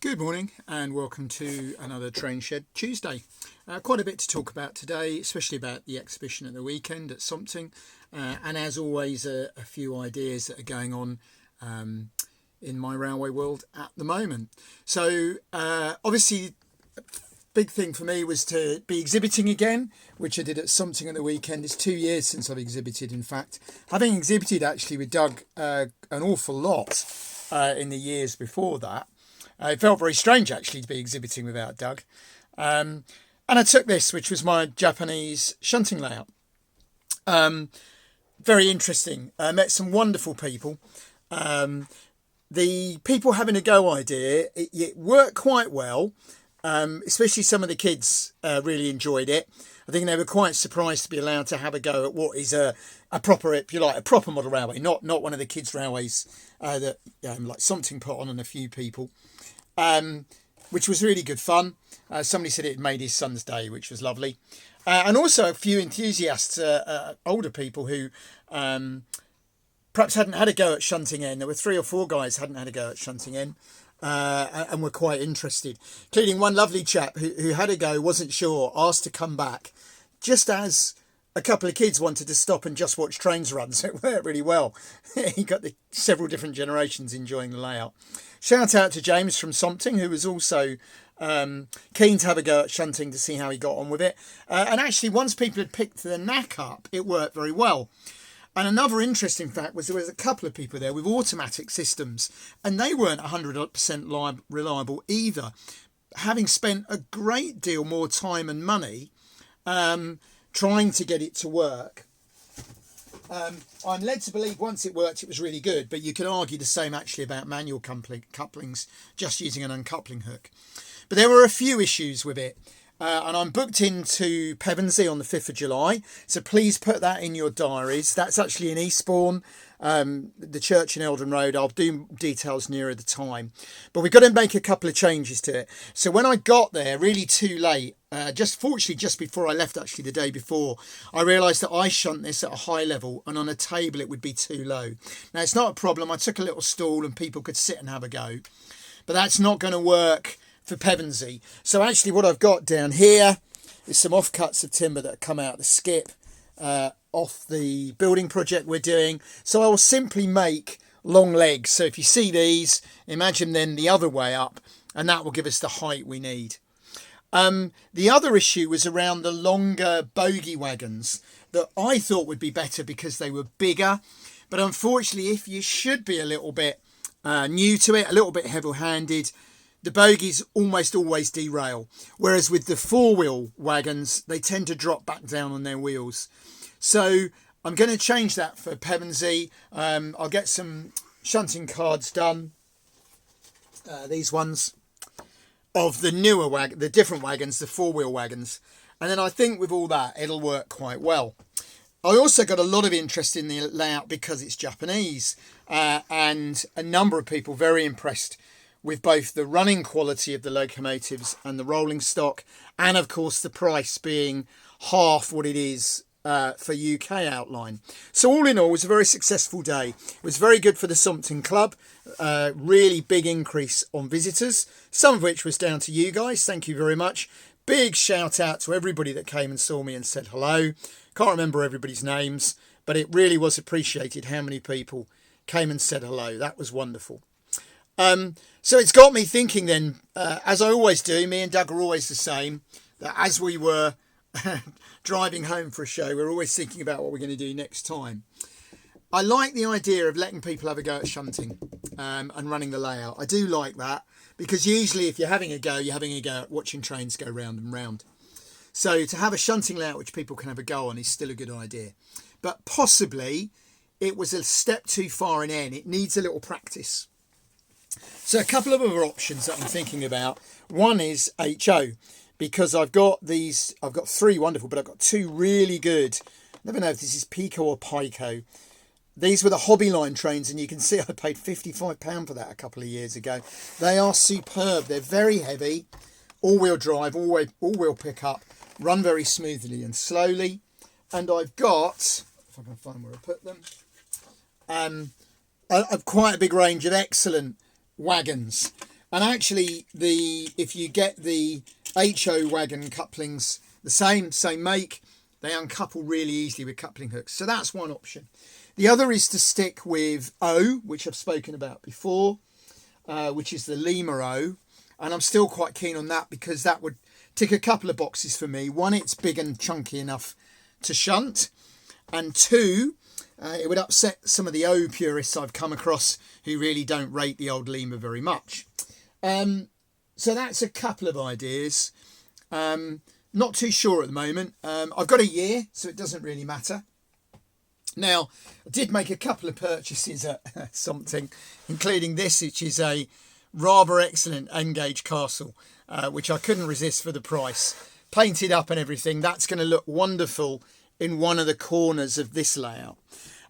Good morning and welcome to another Train Shed Tuesday. Quite a bit to talk about today, especially about the exhibition at the weekend at Something, and as always a few ideas that are going on in my railway world at the moment. So obviously big thing for me was to be exhibiting again, which I did at Something at the weekend. It's 2 years since I've exhibited, in fact. Having exhibited actually with Doug an awful lot in the years before that. It felt very strange actually to be exhibiting without Doug. And I took this, which was my Japanese shunting layout. Very interesting. I met some wonderful people. The people having a go idea, it worked quite well. Especially some of the kids really enjoyed it. I think they were quite surprised to be allowed to have a go at what is a proper, if you like, a proper model railway, not one of the kids' railways that like Something put on and a few people, which was really good fun. Somebody said it made his son's day, which was lovely. And also a few enthusiasts, older people who perhaps hadn't had a go at shunting in. There were 3 or 4 guys hadn't had a go at shunting in. And were quite interested, including one lovely chap who had a go, wasn't sure, asked to come back, just as a couple of kids wanted to stop and just watch trains run, so it worked really well. He got the several different generations enjoying the layout. Shout out to James from Something, who was also keen to have a go at shunting to see how he got on with it. And actually, once people had picked the knack up, it worked very well. And another interesting fact was there was a couple of people there with automatic systems, and they weren't 100% reliable either, having spent a great deal more time and money trying to get it to work. I'm led to believe once it worked, it was really good, but you could argue the same actually about manual couplings, just using an uncoupling hook. But there were a few issues with it. And I'm booked into Pevensey on the 5th of July. So please put that in your diaries. That's actually in Eastbourne, the church in Eldon Road. I'll do details nearer the time. But we've got to make a couple of changes to it. So when I got there, really too late, fortunately just before I left, actually the day before, I realised that I shunt this at a high level and on a table it would be too low. Now, it's not a problem. I took a little stool and people could sit and have a go. But that's not going to work for Pevensey. So actually what I've got down here is some offcuts of timber that have come out of the skip off the building project we're doing. So I will simply make long legs. So if you see these, imagine then the other way up, and that will give us the height we need. The other issue was around the longer bogie wagons that I thought would be better because they were bigger. But unfortunately, if you should be a little bit new to it, a little bit heavy-handed, the bogies almost always derail, whereas with the 4-wheel wagons, they tend to drop back down on their wheels. So I'm going to change that for Pevensey. I'll get some shunting cards done, these ones, of the newer the different wagons, the 4-wheel wagons. And then I think with all that, it'll work quite well. I also got a lot of interest in the layout because it's Japanese, and a number of people very impressed with both the running quality of the locomotives and the rolling stock, and of course the price being half what it is for UK outline. So all in all, it was a very successful day. It was very good for the Something Club. Really big increase on visitors, some of which was down to you guys. Thank you very much. Big shout out to everybody that came and saw me and said hello. Can't remember everybody's names, but it really was appreciated how many people came and said hello. That was wonderful. So it's got me thinking then, as I always do, me and Doug are always the same, that as we were driving home for a show, we're always thinking about what we're going to do next time. I like the idea of letting people have a go at shunting and running the layout. I do like that because usually if you're having a go, you're having a go at watching trains go round and round. So to have a shunting layout which people can have a go on is still a good idea. But possibly it was a step too far in N. It needs a little practice. So a couple of other options that I'm thinking about. One is HO, because I've got 3 wonderful, but I've got 2 really good. I never know if this is Pico or Pico. These were the Hobbyline trains, and you can see I paid £55 for that a couple of years ago. They are superb. They're very heavy, all-wheel drive, all-wheel pickup, run very smoothly and slowly. And I've got, if I can find where I put them, I've quite a big range of excellent wagons. And actually, if you get the HO wagon couplings, the same make, they uncouple really easily with coupling hooks. So that's one option. The other is to stick with O, which I've spoken about before, which is the Lima O. And I'm still quite keen on that because that would tick a couple of boxes for me. One, it's big and chunky enough to shunt. And two, it would upset some of the O purists I've come across who really don't rate the old Lima very much. So that's a couple of ideas. Not too sure at the moment. I've got a year, so it doesn't really matter. Now, I did make a couple of purchases at something, including this, which is a rather excellent N-gauge castle, which I couldn't resist for the price. Painted up and everything. That's going to look wonderful in one of the corners of this layout.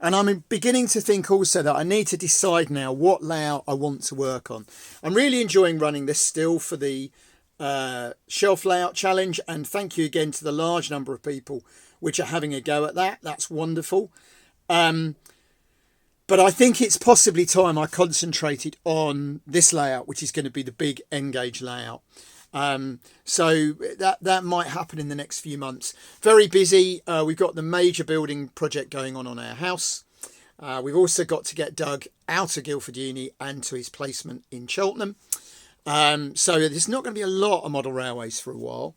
And I'm beginning to think also that I need to decide now what layout I want to work on. I'm really enjoying running this still for the shelf layout challenge. And thank you again to the large number of people which are having a go at that. That's wonderful. But I think it's possibly time I concentrated on this layout, which is going to be the big N-gauge layout. So that might happen in the next few months. Very busy. We've got the major building project going on our house. We've also got to get Doug out of Guildford Uni and to his placement in Cheltenham. So there's not going to be a lot of model railways for a while.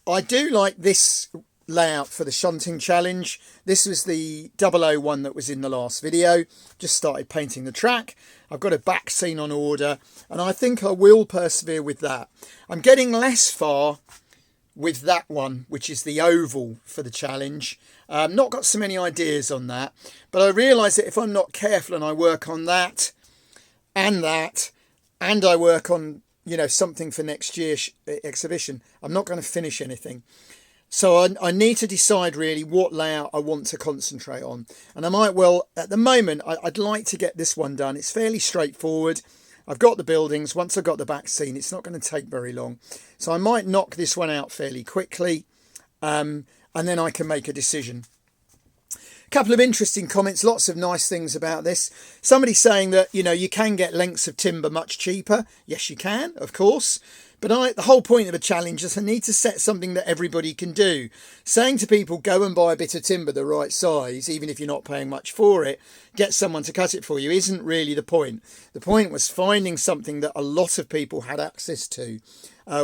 I do like this layout for the shunting challenge. This was the 001 that was in the last video. Just started painting the track. I've got a back scene on order and I think I will persevere with that. I'm getting less far with that one, which is the oval for the challenge. Not got so many ideas on that, but I realise that if I'm not careful and I work on that and I work on, you know, something for next year's exhibition, I'm not going to finish anything. So I need to decide really what layout I want to concentrate on. And I might well, at the moment, I'd like to get this one done. It's fairly straightforward. I've got the buildings. Once I've got the back scene, it's not going to take very long. So I might knock this one out fairly quickly. And then I can make a decision. A couple of interesting comments, lots of nice things about this. Somebody saying that, you know, you can get lengths of timber much cheaper. Yes, you can, of course. But the whole point of a challenge is I need to set something that everybody can do. Saying to people, go and buy a bit of timber the right size, even if you're not paying much for it, get someone to cut it for you, isn't really the point. The point was finding something that a lot of people had access to,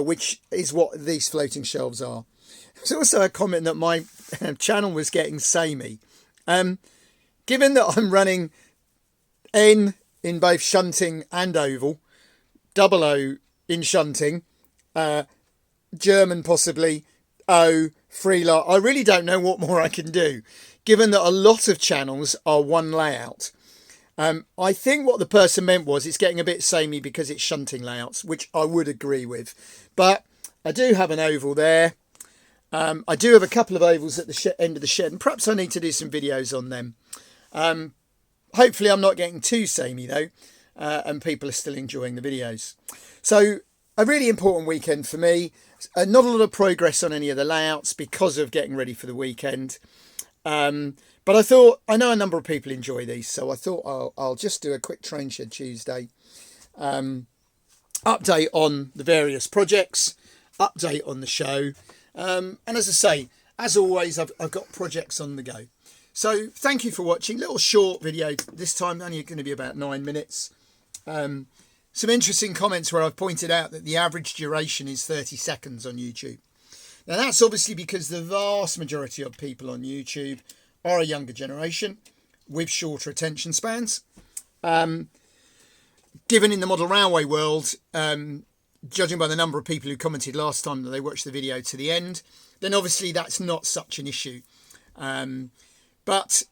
which is what these floating shelves are. There's also a comment that my channel was getting samey. Given that I'm running N in both shunting and oval, 00 in shunting, German possibly, O, freelance. I really don't know what more I can do, given that a lot of channels are one layout. I think what the person meant was it's getting a bit samey because it's shunting layouts, which I would agree with. But I do have an oval there. I do have a couple of ovals at the end of the shed, and perhaps I need to do some videos on them. Hopefully I'm not getting too samey though, and people are still enjoying the videos. So a really important weekend for me. Not a lot of progress on any of the layouts because of getting ready for the weekend. But I thought, I know a number of people enjoy these, so I thought I'll just do a quick Train Shed Tuesday. Update on the various projects, update on the show. And as I say, as always, I've got projects on the go. So thank you for watching. Little short video this time, only going to be about 9 minutes. Some interesting comments where I've pointed out that the average duration is 30 seconds on YouTube. Now that's obviously because the vast majority of people on YouTube are a younger generation with shorter attention spans. Given in the model railway world, judging by the number of people who commented last time that they watched the video to the end, then obviously that's not such an issue. But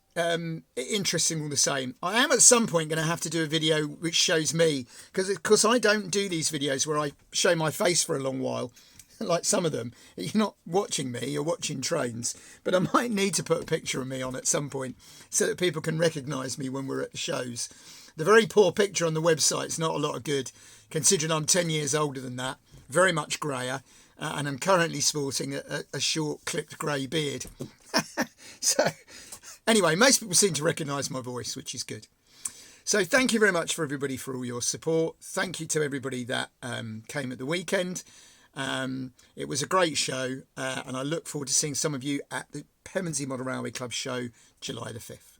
interesting all the same. I am at some point going to have to do a video which shows me, because I don't do these videos where I show my face for a long while, like some of them. You're not watching me, you're watching trains. But I might need to put a picture of me on at some point so that people can recognise me when we're at the shows. The very poor picture on the website's not a lot of good, considering I'm 10 years older than that, very much greyer, and I'm currently sporting a short clipped grey beard. So anyway, most people seem to recognise my voice, which is good. So thank you very much for everybody for all your support. Thank you to everybody that came at the weekend. It was a great show, and I look forward to seeing some of you at the Pevensey Model Railway Club show July the 5th.